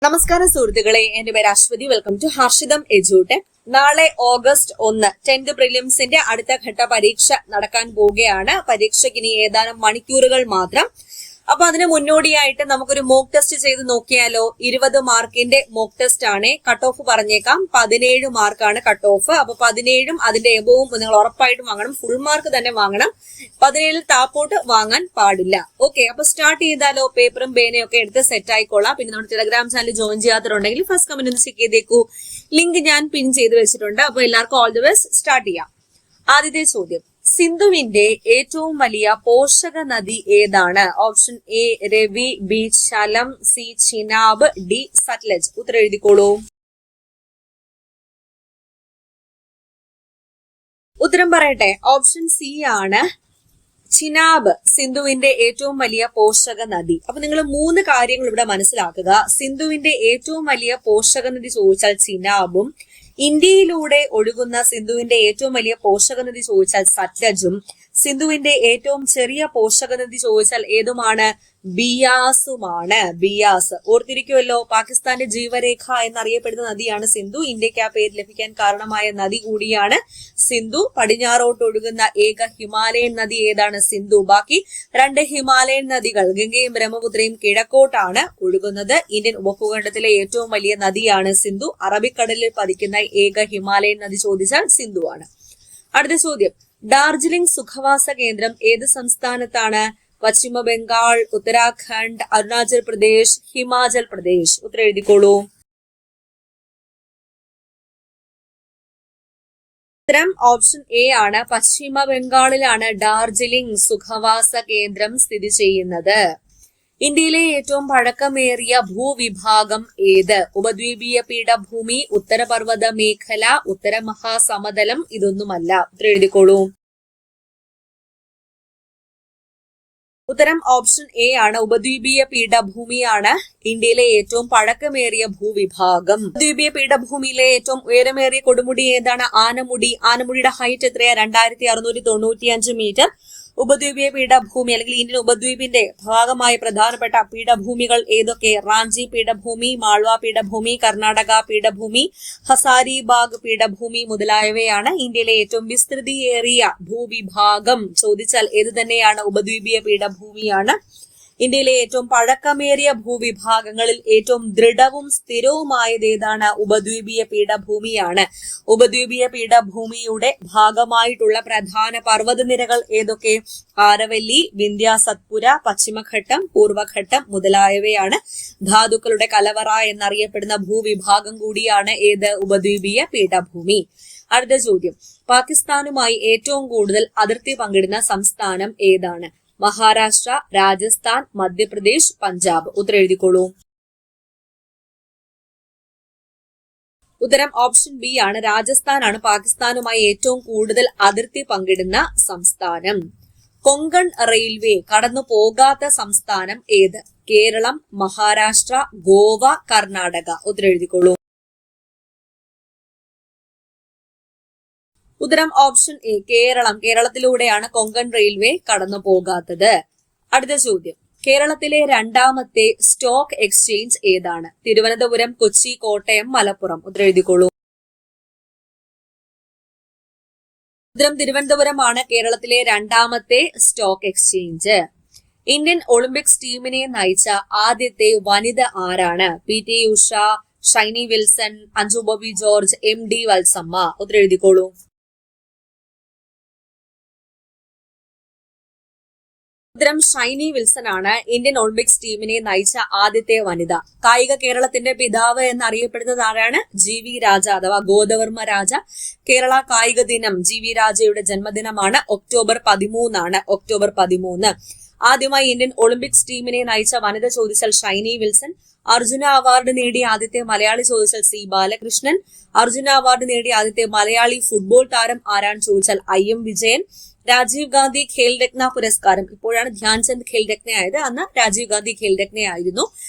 നമസ്കാരം സുഹൃത്തുക്കളെ, എന്റെ പേര് അശ്വതി. വെൽക്കം ടു ഹർഷിതം എജ്യൂടെക്. നാളെ ഓഗസ്റ്റ് 1 10th പ്രിലിംസിന്റെ അടുത്ത ഘട്ട പരീക്ഷ നടക്കാൻ പോവുകയാണ്. പരീക്ഷയ്ക്ക് ഇനി ഏതാനും മണിക്കൂറുകൾ മാത്രം. അപ്പൊ അതിന് മുന്നോടിയായിട്ട് നമുക്കൊരു മോക്ക് ടെസ്റ്റ് ചെയ്ത് നോക്കിയാലോ? 20 മാർക്കിന്റെ മോക്ക് ടെസ്റ്റ് ആണ്. കട്ട് ഓഫ് പറഞ്ഞേക്കാം, 17 മാർക്കാണ് കട്ട് ഓഫ്. അപ്പൊ 17ഉം അതിന്റെ എബവും നിങ്ങൾ ഉറപ്പായിട്ടും വാങ്ങണം. ഫുൾ മാർക്ക് തന്നെ വാങ്ങണം. 17ൽ താപ്പോട്ട് വാങ്ങാൻ പാടില്ല. ഓക്കെ, അപ്പൊ സ്റ്റാർട്ട് ചെയ്താലോ? പേപ്പറും പേനയും ഒക്കെ എടുത്ത് സെറ്റ് ആയിക്കോളാം. പിന്നെ നമ്മുടെ ടെലഗ്രാം ചാനൽ ജോയിൻ ചെയ്യാത്തവരുണ്ടെങ്കിൽ ഫസ്റ്റ് കമന്റ് ഒന്ന് ചെക്ക് ചെയ്തേക്കൂ. ലിങ്ക് ഞാൻ പിൻ ചെയ്ത് വെച്ചിട്ടുണ്ട്. അപ്പൊ എല്ലാവർക്കും ഓൾ ദി ബെസ്റ്റ്. സ്റ്റാർട്ട് ചെയ്യാം. ആദ്യത്തെ ചോദ്യം, സിന്ധുവിന്റെ ഏറ്റവും വലിയ പോഷക നദി ഏതാണ്? Option A Ravi, B Jhelum, C Chenab, D Sutlej. ഉത്തരം എഴുതിക്കോളൂ. ഉത്തരം പറയട്ടെ. ഓപ്ഷൻ സി ആണ് ചിനാബ് സിന്ധുവിന്റെ ഏറ്റവും വലിയ പോഷക നദി. അപ്പൊ നിങ്ങൾ 3 കാര്യങ്ങൾ ഇവിടെ മനസ്സിലാക്കുക. സിന്ധുവിന്റെ ഏറ്റവും വലിയ പോഷക നദി ചോദിച്ചാൽ ചിനാബും, ഇന്ത്യയിലൂടെ ഒഴുകുന്ന സിന്ധുവിന്റെ ഏറ്റവും വലിയ പോഷക നദി ചോദിച്ചാൽ സത്ലജും, സിന്ധുവിന്റെ ഏറ്റവും ചെറിയ പോഷക നദി ചോദിച്ചാൽ ഏതുമാണ്? ബിയാസുമാണ്. ബിയാസ് ഓർത്തിരിക്കുമല്ലോ. പാകിസ്ഥാന്റെ ജീവരേഖ എന്നറിയപ്പെടുന്ന നദിയാണ് സിന്ധു. ഇന്ത്യക്ക് ആ പേര് ലഭിക്കാൻ കാരണമായ നദി കൂടിയാണ് സിന്ധു. പടിഞ്ഞാറോട്ട് ഒഴുകുന്ന ഏക ഹിമാലയൻ നദി ഏതാണ്? സിന്ധു. ബാക്കി 2 ഹിമാലയൻ നദികൾ ഗംഗയും ബ്രഹ്മപുത്രയും കിഴക്കോട്ടാണ് ഒഴുകുന്നത്. ഇന്ത്യൻ ഉപഭൂഖണ്ഡത്തിലെ ഏറ്റവും വലിയ നദിയാണ് സിന്ധു. അറബിക്കടലിൽ പതിക്കുന്ന ഏക ഹിമാലയൻ നദി ചോദിച്ചാൽ സിന്ധു ആണ്. അടുത്ത ചോദ്യം, ഡാർജിലിംഗ് സുഖവാസ കേന്ദ്രം ഏത് സംസ്ഥാനത്താണ്? പശ്ചിമ ബംഗാൾ, ഉത്തരാഖണ്ഡ്, അരുണാചൽ പ്രദേശ്, ഹിമാചൽ പ്രദേശ്. ഉത്തരം എഴുതിക്കോളൂ. ഉത്തരം ഓപ്ഷൻ എ ആണ്. പശ്ചിമ ബംഗാളിലാണ് ഡാർജിലിംഗ് സുഖവാസ കേന്ദ്രം സ്ഥിതി ചെയ്യുന്നത്. ഇന്ത്യയിലെ ഏറ്റവും പഴക്കമേറിയ ഭൂവിഭാഗം ഏത്? ഉപദ്വീപീയ പീഠഭൂമി, ഉത്തരപർവ്വത മേഖല, ഉത്തര മഹാസമതലം. ഇതൊന്നുമല്ല. ഉത്തരം എഴുതിക്കോളൂ. ഉത്തരം ഓപ്ഷൻ എ ആണ്. ഉപദ്വീപീയ പീഠഭൂമിയാണ് ഇന്ത്യയിലെ ഏറ്റവും പഴക്കമേറിയ ഭൂവിഭാഗം. ഉപദ്വീപീയ പീഠഭൂമിയിലെ ഏറ്റവും ഉയരമേറിയ കൊടുമുടി ഏതാണ്? ആനമുടി. ആനമുടിയുടെ ഹൈറ്റ് എത്രയാ? 2695 മീറ്റർ. ഉപദ്വീപീയ പീഠഭൂമി അല്ലെങ്കിൽ ഇന്ത്യൻ ഉപദ്വീപിന്റെ ഭാഗമായ പ്രധാനപ്പെട്ട പീഠഭൂമികൾ ഏതൊക്കെ? റാഞ്ചി പീഠഭൂമി, മാൾവ പീഠഭൂമി, കർണാടക പീഠഭൂമി, ഹസാരിബാഗ് പീഠഭൂമി മുതലായവയാണ്. ഇന്ത്യയിലെ ഏറ്റവും വിസ്തൃതിയേറിയ ഭൂവിഭാഗം ചോദിച്ചാൽ ഏത് തന്നെയാണ്? ഉപദ്വീപീയ പീഠഭൂമിയാണ്. ഇന്ത്യയിലെ ഏറ്റവും പഴക്കമേറിയ ഭൂവിഭാഗങ്ങളിൽ ഏറ്റവും ദൃഢവും സ്ഥിരവുമായത് ഏതാണ്? ഉപദ്വീപീയ പീഠഭൂമിയാണ്. ഉപദ്വീപീയ പീഠഭൂമിയുടെ ഭാഗമായിട്ടുള്ള പ്രധാന പർവ്വതനിരകൾ ഏതൊക്കെ? ആരവല്ലി, വിന്ധ്യ സത്പുര, പശ്ചിമഘട്ടം, പൂർവഘട്ടം മുതലായവയാണ്. ധാതുക്കളുടെ കലവറ എന്നറിയപ്പെടുന്ന ഭൂവിഭാഗം കൂടിയാണ് ഏത്? ഉപദ്വീപീയ പീഠഭൂമി. അടുത്ത ചോദ്യം, പാകിസ്ഥാനുമായി ഏറ്റവും കൂടുതൽ അതിർത്തി പങ്കിടുന്ന സംസ്ഥാനം ഏതാണ്? മഹാരാഷ്ട്ര, രാജസ്ഥാൻ, മധ്യപ്രദേശ്, പഞ്ചാബ്. ഉത്തരം എഴുതിക്കോളൂ. ഉത്തരം ഓപ്ഷൻ ബി ആണ്. രാജസ്ഥാനാണ് പാകിസ്ഥാനുമായി ഏറ്റവും കൂടുതൽ അതിർത്തി പങ്കിടുന്ന സംസ്ഥാനം. കൊങ്കൺ റെയിൽവേ കടന്നു പോകാത്ത സംസ്ഥാനം ഏത്? കേരളം, മഹാരാഷ്ട്ര, ഗോവ, കർണാടക. ഉത്തരം എഴുതിക്കോളൂ. ഉത്തരം ഓപ്ഷൻ എ കേരളം. കേരളത്തിലൂടെയാണ് കൊങ്കൺ റെയിൽവേ കടന്നു പോകാത്തത്. അടുത്ത ചോദ്യം, കേരളത്തിലെ 2ാമത്തെ സ്റ്റോക്ക് എക്സ്ചേഞ്ച് ഏതാണ്? തിരുവനന്തപുരം, കൊച്ചി, കോട്ടയം, മലപ്പുറം. ഉത്തരം എഴുതിക്കോളൂ. ഉത്തരം തിരുവനന്തപുരമാണ് കേരളത്തിലെ 2ാമത്തെ സ്റ്റോക്ക് എക്സ്ചേഞ്ച്. ഇന്ത്യൻ ഒളിമ്പിക്സ് ടീമിനെ നയിച്ച ആദ്യത്തെ വനിത ആരാണ്? PT Usha, Shiny Wilson, Anju Bobby George, MD Valsamma. ഉത്തരം എഴുതിക്കോളൂ. ഉത്തരം ഷൈനി വിൽസൺ ആണ് ഇന്ത്യൻ ഒളിമ്പിക്സ് ടീമിനെ നയിച്ച ആദ്യത്തെ വനിത. കായിക കേരളത്തിന്റെ പിതാവ് എന്നറിയപ്പെടുന്നത് ആരാണ്? GV രാജ അഥവാ ഗോദവർമ്മ രാജ. കേരള കായിക ദിനം GV രാജയുടെ ജന്മദിനമാണ്. ഒക്ടോബർ 13 ആണ്. ഒക്ടോബർ 13. ആദ്യമായി ഇന്ത്യൻ ഒളിമ്പിക്സ് ടീമിനെ നയിച്ച വനിത ചോദിച്ചാൽ ഷൈനി വിൽസൺ. അർജുന അവാർഡ് നേടിയ ആദ്യത്തെ മലയാളി ചോദിച്ചാൽ C ബാലകൃഷ്ണൻ. അർജുന അവാർഡ് നേടിയ ആദ്യത്തെ മലയാളി ഫുട്ബോൾ താരം ആരാണ് ചോദിച്ചാൽ IM വിജയൻ. രാജീവ് ഗാന്ധി ഖേൽരത്ന പുരസ്കാരം, ഇപ്പോഴാണ് ധ്യാൻചന്ദ് ഖേൽരത്ന ആയത്, അന്ന് രാജീവ് ഗാന്ധി ഖേൽരത്ന ആയിരുന്നു.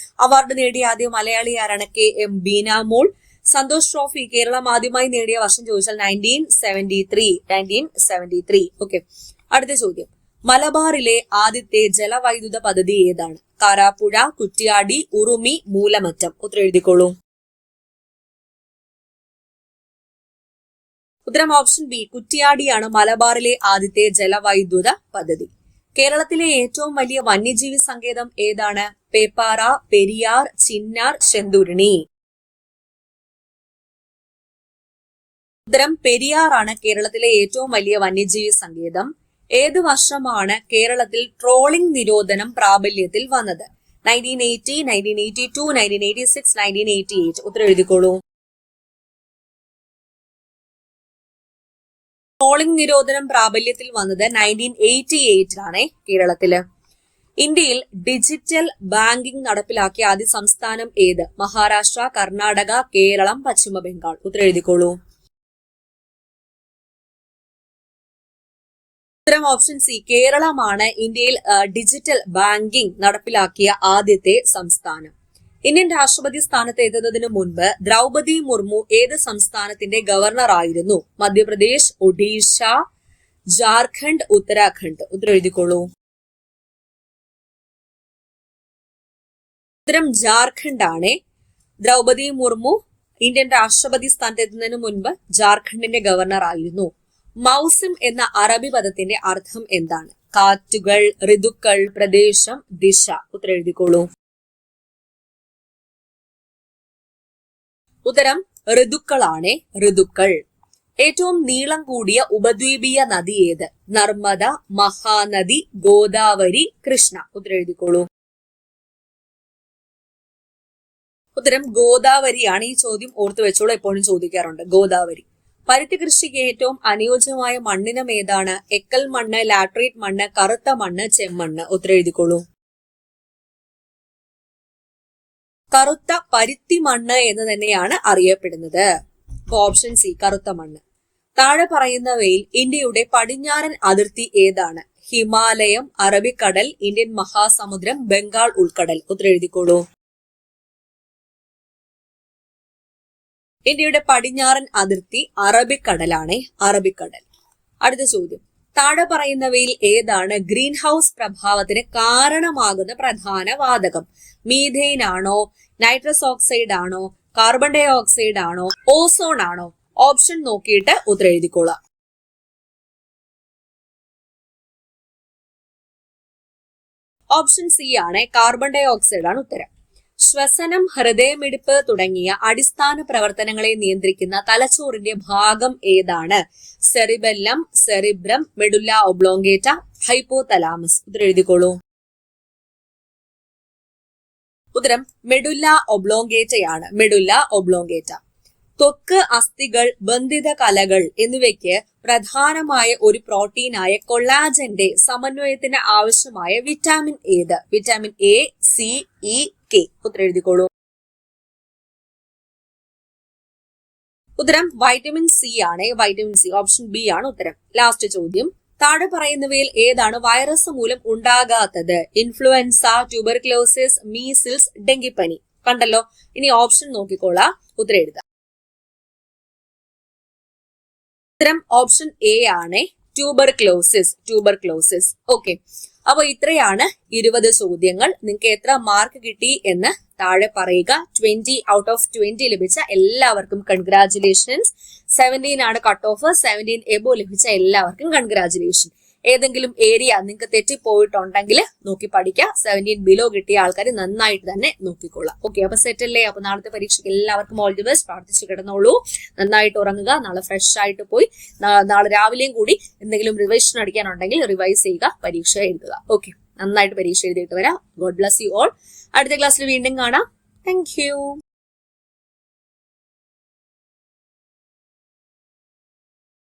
അവാർഡ് നേടിയ ആദ്യ മലയാളി ആരാണ്? KM ബീനാമോൾ. സന്തോഷ് ട്രോഫി കേരളം ആദ്യമായി നേടിയ വർഷം ചോദിച്ചാൽ 1973. ഓക്കെ, അടുത്ത ചോദ്യം, മലബാറിലെ ആദ്യത്തെ ജലവൈദ്യുത പദ്ധതി ഏതാണ്? കാരാപ്പുഴ, കുറ്റ്യാടി, ഉറുമി, മൂലമറ്റം. ഉത്തരം എഴുതിക്കോളൂ. ഉത്തരം ഓപ്ഷൻ ബി, കുറ്റ്യാടിയാണ് മലബാറിലെ ആദ്യത്തെ ജലവൈദ്യുത പദ്ധതി. കേരളത്തിലെ ഏറ്റവും വലിയ വന്യജീവി സങ്കേതം ഏതാണ്? പേപ്പാറ, പെരിയാർ, ചിന്നാർ, ശെന്തുരുണി. ഉത്തരം പെരിയാറാണ് കേരളത്തിലെ ഏറ്റവും വലിയ വന്യജീവി സങ്കേതം. ഏത് വർഷമാണ് കേരളത്തിൽ ട്രോളിംഗ് നിരോധനം പ്രാബല്യത്തിൽ വന്നത്? 1980, 1982, 1986, 1988. ഉത്തരം എഴുതിക്കോളൂ. ട്രോളിംഗ് നിരോധനം പ്രാബല്യത്തിൽ വന്നത് 1988 കേരളത്തില്. ഇന്ത്യയിൽ ഡിജിറ്റൽ ബാങ്കിംഗ് നടപ്പിലാക്കിയ ആദ്യ സംസ്ഥാനം ഏത്? മഹാരാഷ്ട്ര, കർണാടക, കേരളം, പശ്ചിമ ബംഗാൾ. ഉത്തരം എഴുതിക്കോളൂ. ഉത്തരം ഓപ്ഷൻ സി, കേരളമാണ് ഇന്ത്യയിൽ ഡിജിറ്റൽ ബാങ്കിംഗ് നടപ്പിലാക്കിയ ആദ്യത്തെ സംസ്ഥാനം. ഇന്ത്യൻ രാഷ്ട്രപതി സ്ഥാനത്ത് എത്തുന്നതിന് മുൻപ് ദ്രൗപദി മുർമു ഏത് സംസ്ഥാനത്തിന്റെ ഗവർണർ ആയിരുന്നു? മധ്യപ്രദേശ്, ഒഡീഷ, ജാർഖണ്ഡ്, ഉത്തരാഖണ്ഡ്. ഉത്തരം എഴുതിക്കോളൂ. ഉത്തരം ജാർഖണ്ഡ് ആണ്. ദ്രൗപദി മുർമു ഇന്ത്യൻ രാഷ്ട്രപതി സ്ഥാനത്ത് എത്തുന്നതിന് മുൻപ് ജാർഖണ്ഡിന്റെ ഗവർണർ ആയിരുന്നു. മൗസിം എന്ന അറബി പദത്തിന്റെ അർത്ഥം എന്താണ്? കാറ്റുകൾ, ഋതുക്കൾ, പ്രദേശം, ദിശ. ഉത്തരം എഴുതിക്കോളൂ. ഉത്തരം ഋതുക്കളാണ്. ഋതുക്കൾ. ഏറ്റവും നീളം കൂടിയ ഉപദ്വീപീയ നദി ഏത്? നർമ്മദ, മഹാനദി, ഗോദാവരി, കൃഷ്ണ. ഉത്തരം എഴുതിക്കോളൂ. ഉത്തരം ഗോദാവരിയാണ്. ഈ ചോദ്യം ഓർത്തു വെച്ചോളൂ, എപ്പോഴും ചോദിക്കാറുണ്ട്. ഗോദാവരി. പരുത്തി കൃഷിക്ക് ഏറ്റവും അനുയോജ്യമായ മണ്ണിനം ഏതാണ്? എക്കൽ മണ്ണ്, ലാട്രൈറ്റ് മണ്ണ്, കറുത്ത മണ്ണ്, ചെമ്മണ്ണ്. ഉത്തരം എഴുതിക്കോളൂ. കറുത്ത പരുത്തി മണ്ണ് എന്ന് തന്നെയാണ് അറിയപ്പെടുന്നത്. ഓപ്ഷൻ സി, കറുത്ത മണ്ണ്. താഴെ പറയുന്നവയിൽ ഇന്ത്യയുടെ പടിഞ്ഞാറൻ അതിർത്തി ഏതാണ്? ഹിമാലയം, അറബിക്കടൽ, ഇന്ത്യൻ മഹാസമുദ്രം, ബംഗാൾ ഉൾക്കടൽ. ഉത്തരം എഴുതിക്കോളൂ. ഇന്ത്യയുടെ പടിഞ്ഞാറൻ അതിർത്തി അറബിക്കടലാണ്. അറബിക്കടൽ. അടുത്ത ചോദ്യം, താഴെ പറയുന്നവയിൽ ഏതാണ് ഗ്രീൻ ഹൗസ് പ്രഭാവത്തിന് കാരണമാകുന്ന പ്രധാന വാതകം? മീഥെയിൻ ആണോ, നൈട്രസ് ഓക്സൈഡ് ആണോ, കാർബൺ ഡൈ ഓക്സൈഡ് ആണോ, ഓസോൺ ആണോ? ഓപ്ഷൻ നോക്കിയിട്ട് ഉത്തരം എഴുതിക്കോളാം. ഓപ്ഷൻ സി ആണ്, കാർബൺ ഡൈ ഓക്സൈഡ് ആണ് ഉത്തരം. ശ്വസനം, ഹൃദയമിടിപ്പ് തുടങ്ങിയ അടിസ്ഥാന പ്രവർത്തനങ്ങളെ നിയന്ത്രിക്കുന്ന തലച്ചോറിന്റെ ഭാഗം ഏതാണ്? Cerebellum, cerebrum, medulla oblongata, hypothalamus. ഉത്തരം എഴുതിക്കോളൂ. ഉത്തരം മെഡുല്ല ഒബ്ലോങ്കേറ്റയാണ്. Medulla oblongata. ത്വക്ക്, അസ്ഥികൾ, ബന്ധിത കലകൾ എന്നിവയ്ക്ക് പ്രധാനമായ ഒരു പ്രോട്ടീനായ കൊളാജന്റെ സമന്വയത്തിന് ആവശ്യമായ വിറ്റാമിൻ ഏത്? Vitamin A, C, E, K. ഉത്തരം എഴുതിക്കോളൂ. ഉത്തരം വൈറ്റമിൻ സി ആണ്. Vitamin C. ഓപ്ഷൻ ബി ആണ് ഉത്തരം. ലാസ്റ്റ് ചോദ്യം, താഴെ പറയുന്നവയിൽ ഏതാണ് വൈറസ് മൂലം ഉണ്ടാകാത്തത്? ഇൻഫ്ലുവൻസ, ട്യൂബർക്ലോസിസ്, മീസിൽസ്, ഡെങ്കിപ്പനി. കണ്ടല്ലോ. ഇനി ഓപ്ഷൻ നോക്കിക്കോളാം, ഉത്തരം എഴുതാം. ഉത്തരം ഓപ്ഷൻ എ ആണ്, ട്യൂബർക്ലോസിസ്. ട്യൂബർക്ലോസിസ്. ഓക്കെ, അപ്പൊ ഇത്രയാണ് 20 ചോദ്യങ്ങൾ. നിങ്ങൾക്ക് എത്ര മാർക്ക് കിട്ടി എന്ന് താഴെ പറയുക. 20 ഔട്ട് ഓഫ് 20 ലഭിച്ച എല്ലാവർക്കും കൺഗ്രാറ്റുലേഷൻസ്. 17 ആണ് കട്ട് ഓഫ്. 17 എബോ ലഭിച്ച എല്ലാവർക്കും കൺഗ്രാറ്റുലേഷൻ. ഏതെങ്കിലും ഏരിയ നിങ്ങൾക്ക് തെറ്റിപ്പോയിട്ടുണ്ടെങ്കിൽ നോക്കി പഠിക്കുക. 17 ബിലോ കിട്ടിയ ആൾക്കാർ നന്നായിട്ട് തന്നെ നോക്കിക്കൊള്ളാം. ഓക്കെ, അപ്പൊ സെറ്റ് അല്ലേ? അപ്പൊ നാളത്തെ പരീക്ഷയ്ക്ക് എല്ലാവർക്കും ഓൾ ദി ബെസ്റ്റ്. പ്രാർത്ഥിച്ചു കിടന്നോളൂ. നന്നായിട്ട് ഉറങ്ങുക. നാളെ ഫ്രഷ് ആയിട്ട് പോയി നാളെ രാവിലെയും കൂടി എന്തെങ്കിലും റിവിഷൻ അടിക്കാനുണ്ടെങ്കിൽ റിവൈസ് ചെയ്യുക, പരീക്ഷ എഴുതുക. ഓക്കെ, നന്നായിട്ട് പരീക്ഷ എഴുതിയിട്ട് വരാം. God bless you all. അടുത്ത ക്ലാസ്സിൽ വീണ്ടും കാണാം. Thank you.